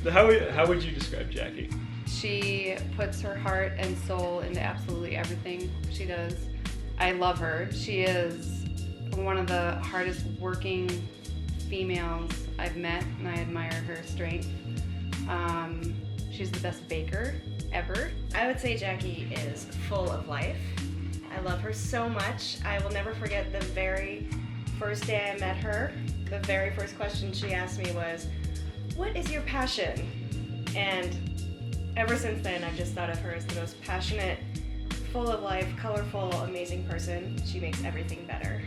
How would you describe Jackie? She puts her heart and soul into absolutely everything she does. I love her. She is one of the hardest working females I've met, and I admire her strength. She's the best baker ever. I would say Jackie is full of life. I love her so much. I will never forget the very first day I met her. The very first question she asked me was, "What is your passion?" And ever since then, I've just thought of her as the most passionate, full of life, colorful, amazing person. She makes everything better.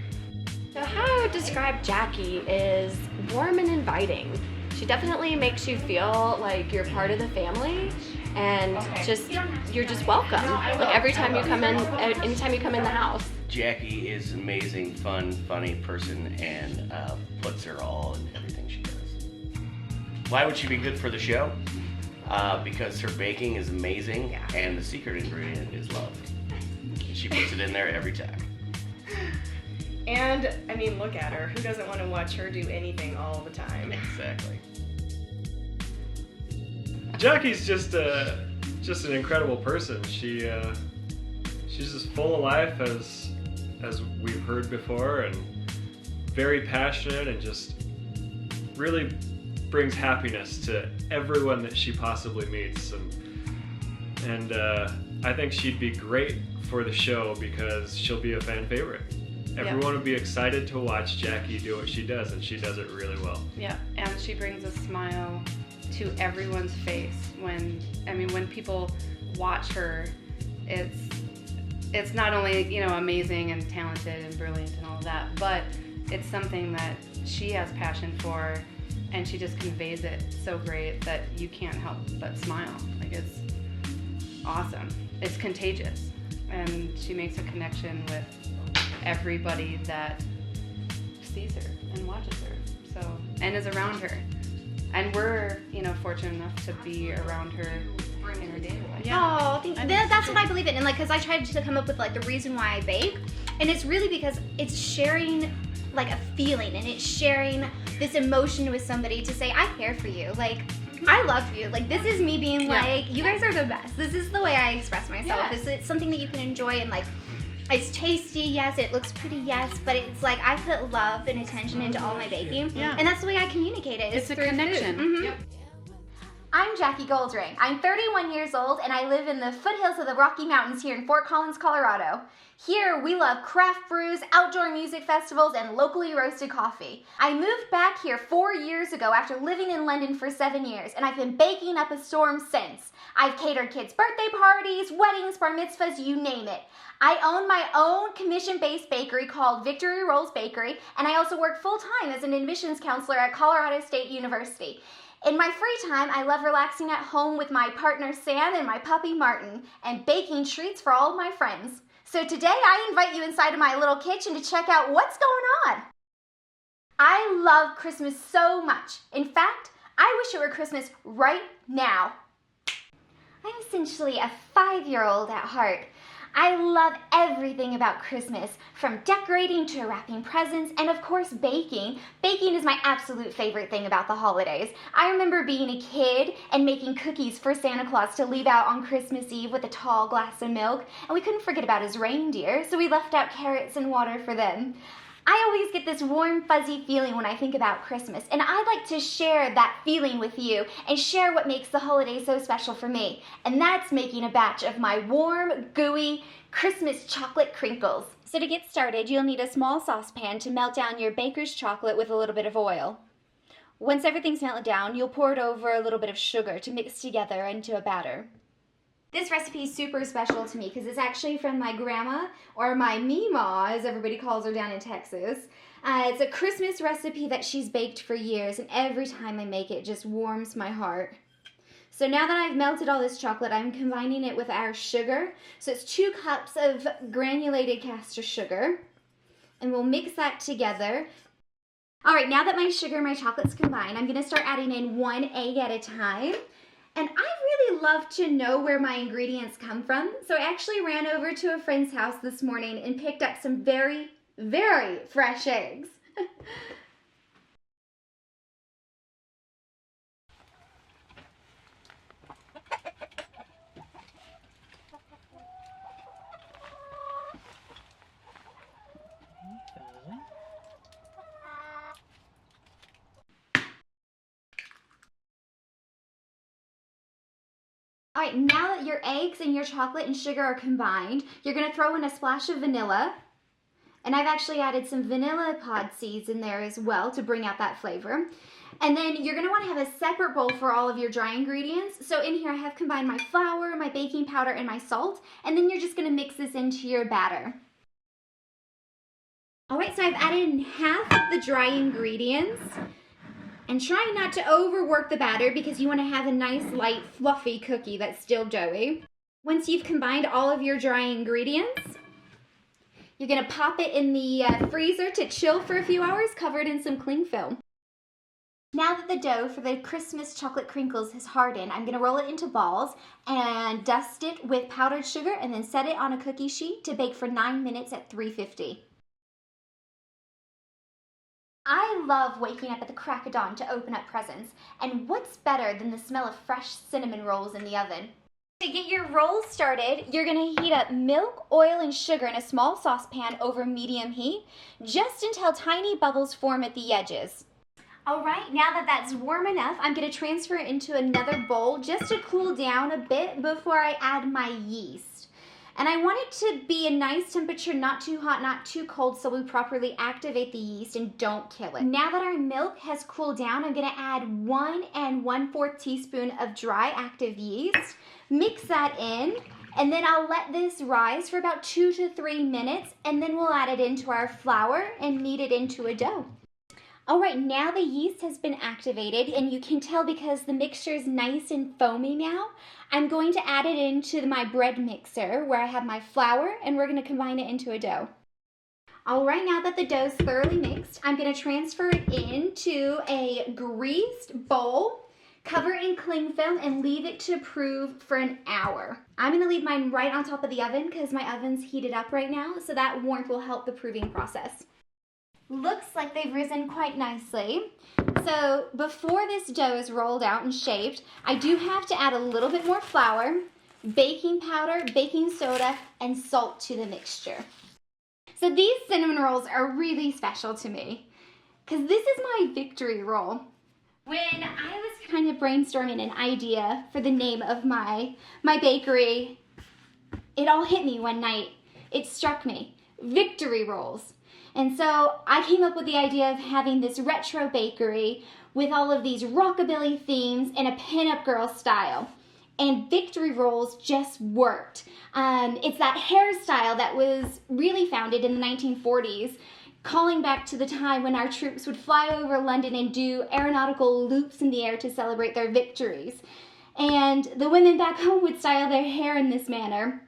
So how I would describe Jackie is warm and inviting. She definitely makes you feel like you're part of the family, and you're just welcome. Like anytime you come in the house. Jackie is an amazing, fun, funny person, and puts her all in everything she does. Why would she be good for the show? Because her baking is amazing, and the secret ingredient is love. She puts it in there every time. And, I mean, look at her. Who doesn't want to watch her do anything all the time? Exactly. Jackie's just an incredible person. She's just full of life, as we've heard before, and very passionate, and just really brings happiness to everyone that she possibly meets. And I think she'd be great for the show because she'll be a fan favorite. Everyone would be excited to watch Jackie do what she does, and she does it really well. Yeah, and she brings a smile to everyone's face. When people watch her, it's not only, amazing and talented and brilliant and all of that, but it's something that she has passion for, and she just conveys it so great that you can't help but smile. Like, it's awesome. It's contagious, and she makes a connection with everybody that sees her and watches her, and is around her. And we're, fortunate enough to be around her in her daily life. Oh, that's what I believe in. And because I tried to come up with the reason why I bake, and it's really because it's sharing a feeling, and it's sharing this emotion with somebody to say, I care for you. I love you. This is me being you guys are the best. This is the way I express myself. Yeah. It's something that you can enjoy, and it's tasty, yes, it looks pretty, yes, but it's I put love and attention into all my baking, and that's the way I communicate it. It's a through connection. food. Mm-hmm. Yep. I'm Jackie Goldring. I'm 31 years old, and I live in the foothills of the Rocky Mountains here in Fort Collins, Colorado. Here, we love craft brews, outdoor music festivals, and locally roasted coffee. I moved back here 4 years ago after living in London for 7 years, and I've been baking up a storm since. I've catered kids' birthday parties, weddings, bar mitzvahs, you name it. I own my own commission-based bakery called Victory Rolls Bakery, and I also work full-time as an admissions counselor at Colorado State University. In my free time, I love relaxing at home with my partner Sam and my puppy Martin, and baking treats for all of my friends. So today I invite you inside of my little kitchen to check out what's going on. I love Christmas so much. In fact, I wish it were Christmas right now. I'm essentially a 5-year-old at heart. I love everything about Christmas, from decorating to wrapping presents, and of course baking. Baking is my absolute favorite thing about the holidays. I remember being a kid and making cookies for Santa Claus to leave out on Christmas Eve with a tall glass of milk, and we couldn't forget about his reindeer, so we left out carrots and water for them. I always get this warm, fuzzy feeling when I think about Christmas, and I'd like to share that feeling with you and share what makes the holiday so special for me, and that's making a batch of my warm, gooey Christmas chocolate crinkles. So to get started, you'll need a small saucepan to melt down your baker's chocolate with a little bit of oil. Once everything's melted down, you'll pour it over a little bit of sugar to mix together into a batter. This recipe is super special to me because it's actually from my grandma, or my Meemaw, as everybody calls her down in Texas. It's a Christmas recipe that she's baked for years, and every time I make it, it just warms my heart. So now that I've melted all this chocolate, I'm combining it with our sugar. So it's 2 cups of granulated caster sugar, and we'll mix that together. All right, now that my sugar and my chocolate's combined, I'm gonna start adding in 1 egg at a time. And I really love to know where my ingredients come from, so I actually ran over to a friend's house this morning and picked up some very, very fresh eggs. All right, now that your eggs and your chocolate and sugar are combined, you're gonna throw in a splash of vanilla. And I've actually added some vanilla pod seeds in there as well to bring out that flavor. And then you're gonna wanna have a separate bowl for all of your dry ingredients. So in here I have combined my flour, my baking powder, and my salt. And then you're just gonna mix this into your batter. All right, so I've added in half of the dry ingredients. And try not to overwork the batter because you wanna have a nice, light, fluffy cookie that's still doughy. Once you've combined all of your dry ingredients, you're gonna pop it in the freezer to chill for a few hours, covered in some cling film. Now that the dough for the Christmas chocolate crinkles has hardened, I'm gonna roll it into balls and dust it with powdered sugar and then set it on a cookie sheet to bake for 9 minutes at 350. I love waking up at the crack of dawn to open up presents, and what's better than the smell of fresh cinnamon rolls in the oven? To get your rolls started, you're gonna heat up milk, oil, and sugar in a small saucepan over medium heat, just until tiny bubbles form at the edges. All right, now that that's warm enough, I'm gonna transfer it into another bowl just to cool down a bit before I add my yeast. And I want it to be a nice temperature, not too hot, not too cold, so we properly activate the yeast and don't kill it. Now that our milk has cooled down, I'm gonna add 1 1/4 teaspoon of dry active yeast, mix that in, and then I'll let this rise for about 2 to 3 minutes, and then we'll add it into our flour and knead it into a dough. All right, now the yeast has been activated, and you can tell because the mixture is nice and foamy now. I'm going to add it into my bread mixer where I have my flour, and we're gonna combine it into a dough. All right, now that the dough is thoroughly mixed, I'm gonna transfer it into a greased bowl, cover it in cling film, and leave it to prove for an hour. I'm gonna leave mine right on top of the oven because my oven's heated up right now, so that warmth will help the proving process. Looks like they've risen quite nicely. So before this dough is rolled out and shaped, I do have to add a little bit more flour, baking powder, baking soda, and salt to the mixture. So these cinnamon rolls are really special to me because this is my victory roll. When I was kind of brainstorming an idea for the name of my bakery, it all hit me one night. It struck me. Victory rolls. And so I came up with the idea of having this retro bakery with all of these rockabilly themes in a pinup girl style. And victory rolls just worked. It's that hairstyle that was really founded in the 1940s, calling back to the time when our troops would fly over London and do aeronautical loops in the air to celebrate their victories. And the women back home would style their hair in this manner.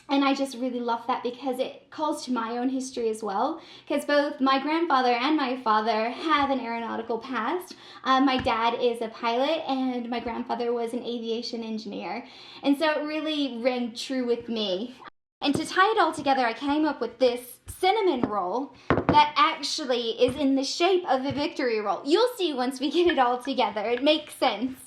And I just really love that because it calls to my own history as well. Because both my grandfather and my father have an aeronautical past. My dad is a pilot and my grandfather was an aviation engineer. And so it really rang true with me. And to tie it all together, I came up with this cinnamon roll that actually is in the shape of a victory roll. You'll see once we get it all together. It makes sense.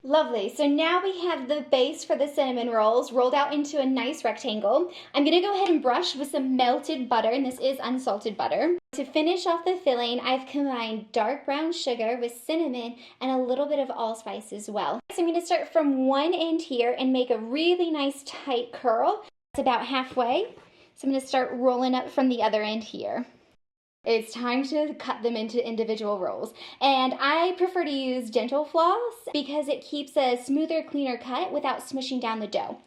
Lovely, so now we have the base for the cinnamon rolls rolled out into a nice rectangle. I'm gonna go ahead and brush with some melted butter, and this is unsalted butter. To finish off the filling, I've combined dark brown sugar with cinnamon and a little bit of allspice as well. So I'm gonna start from one end here and make a really nice tight curl. It's about halfway. So I'm gonna start rolling up from the other end here. It's time to cut them into individual rolls. And I prefer to use dental floss because it keeps a smoother, cleaner cut without smushing down the dough.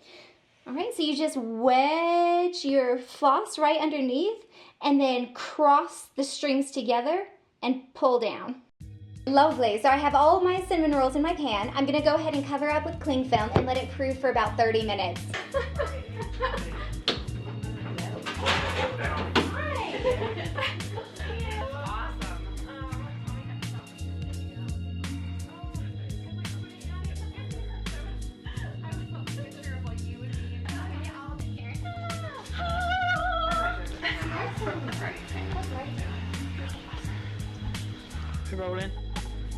All right, so you just wedge your floss right underneath and then cross the strings together and pull down. Lovely, so I have all of my cinnamon rolls in my pan. I'm gonna go ahead and cover up with cling film and let it prove for about 30 minutes. Rolling.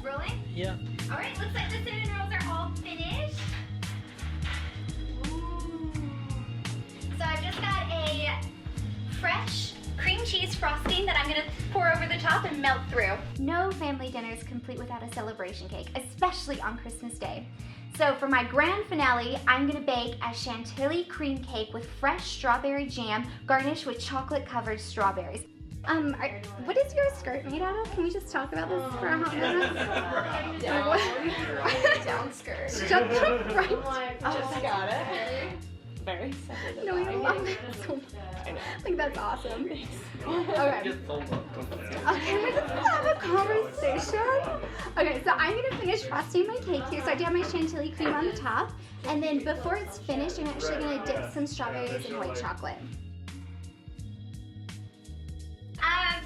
Rolling? Yeah. All right, looks like the cinnamon rolls are all finished. Ooh. So I've just got a fresh cream cheese frosting that I'm gonna pour over the top and melt through. No family dinner is complete without a celebration cake, especially on Christmas Day. So for my grand finale, I'm gonna bake a Chantilly cream cake with fresh strawberry jam garnished with chocolate-covered strawberries. What is your skirt made out of? Can we just talk about this for a hot minute? Down skirt. Shut the front. Just got it. Very excited. No, I love it so much. Like, that's awesome. Okay. Okay, we're just gonna have a conversation. Okay, so I'm gonna finish frosting my cake here. So I do have my Chantilly cream on the top. And then before it's finished, I'm actually gonna dip some strawberries in white chocolate.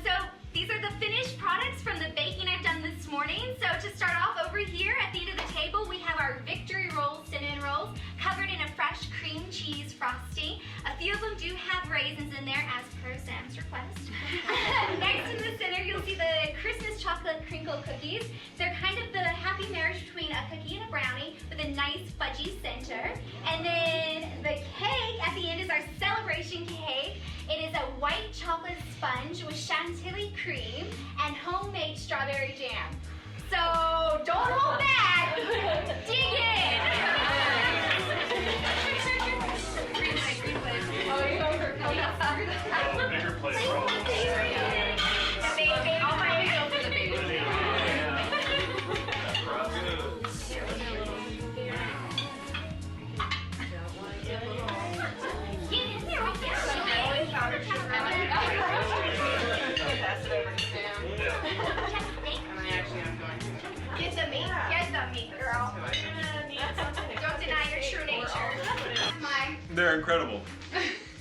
So these are the finished products from the baking I've done this morning. So to start off, over here at the end of the table, we have our Victory Rolls cinnamon rolls covered in a fresh cream cheese frosting. A few of them do have raisins in there as per Sam's request. Next in the center, you'll see the Christmas chocolate crinkle cookies. They're kind of the happy marriage between a cookie and a brownie with a nice fudgy center. And then the cake at the end is our celebration cake. It is a white chocolate sponge with Chantilly cream and homemade strawberry jam. So don't hold back. Dig in. Bigger plate. Get the meat, girl. Don't deny your true nature. They're incredible.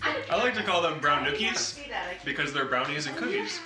I like to call them brown nookies because they're brownies and cookies.